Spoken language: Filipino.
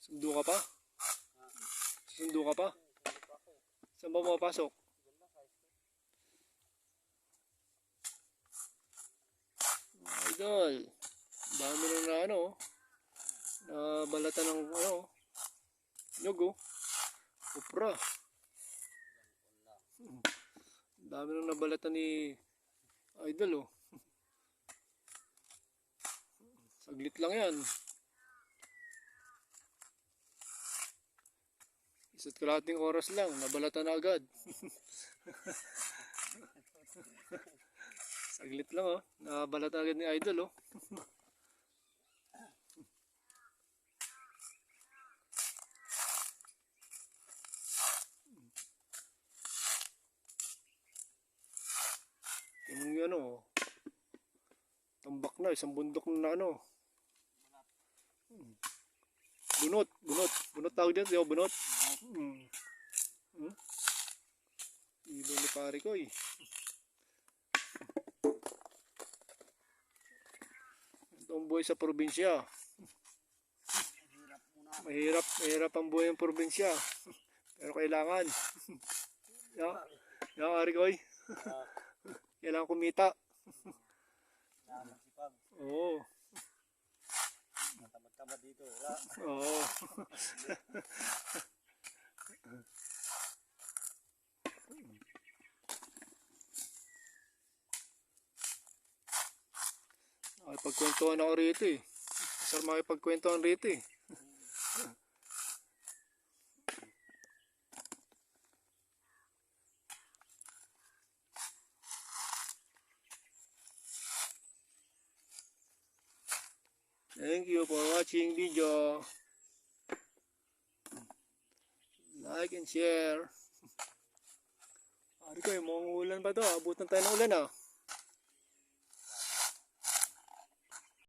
Sundo ka pa? Sundo ka pa? Saan ba mapasok? Idol, dami na ano, nabalatan ng ano, nyog oh, kupra. Dami na nabalatan ni Idol oh. Saglit lang yan. Isa't kalahating oras lang, nabalatan na agad. Saglit lang oh, nabalatan agad ni Idol oh. Yung ano, tambak na, isang bundok na ano. Bunot tawag dyan, bunot. Ibon ni pare ko eh. Ito ang buhay sa probinsya. Mahirap ang buhay ng probinsya. Pero kailangan. Yan, pare ko eh. Kailangan kumita. Oo. Tamad dito, wala. Oo. Makipagkwentuhan ako rito eh. Masarap makipagkwentuhan rito eh. Thank you for watching video. Like and share. Ari ko, mga ulan pa to. Abutan tayo ng ulan ah.